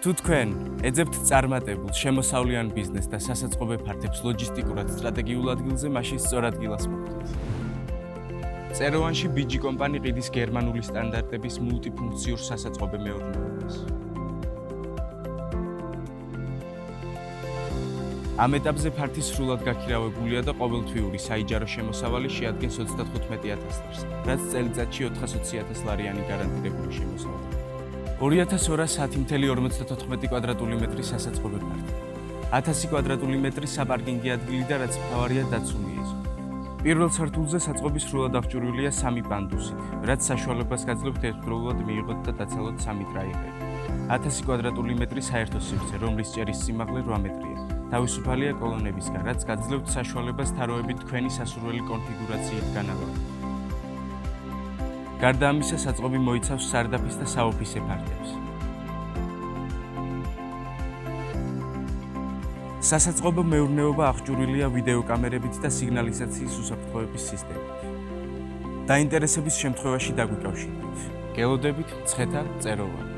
თუ თქვენ ეძებთ წარმატებულ, შემოსავლიან ბიზნესს და სასაწყობე ფართებს ლოჯისტიკურად სტრატეგიულ ადგილზე, მაშინ სწორ ადგილას მოგდით. წეროვანში BG კომპანი ყიდის გერმანული სტანდარტების მულტიფუნქციურ სასაწყობე მეურნეობას. ამ ეტაპზე ფართი სრულად გაქირავებულია და ყოველთვიური საიჯარო შემოსავალი შეადგენს 35,000 ლარს, რაც წელიწადში 420,000 ლარიანი გარანტირებული შემოსავალია. 2210,54 კვადრატული მეტრი სასაწყობე ფართი, 1000 კვადრატული მეტრი საპარკინგი ადგილი და რაც მთავარია დაცული ეზო. პირველ სართულზე საწყობი სრულად აღჭურვილია 3 პანდუსით, რაც საშუალებას გაძლევთ ერთდროულად მიიღოთ და დაცალოთ 3 ტრაიექტი. 1000 კვადრატული მეტრი საერთო სივრცე, რომლის ჭერის სიმაღლე 8 მეტრია. თავისუფალია კოლონებისგან, რაც გაძლევთ საშუალებას თაროებით თქვენი სასურველი კონფიგურაციით განალაგოთ. გარდა ამისა, საწყობი მოიცავს სარდაფის და საოფისე ფართებს. სასაწყობო მეურნეობა აღჭურვილია ვიდეოკამერებით და სიგნალიზაციის უსაფრთხოების სისტემით. დაინტერესების შემთხვევაში დაგვიკავშირდით. გელოდებით, მცხეთა, წეროვანი.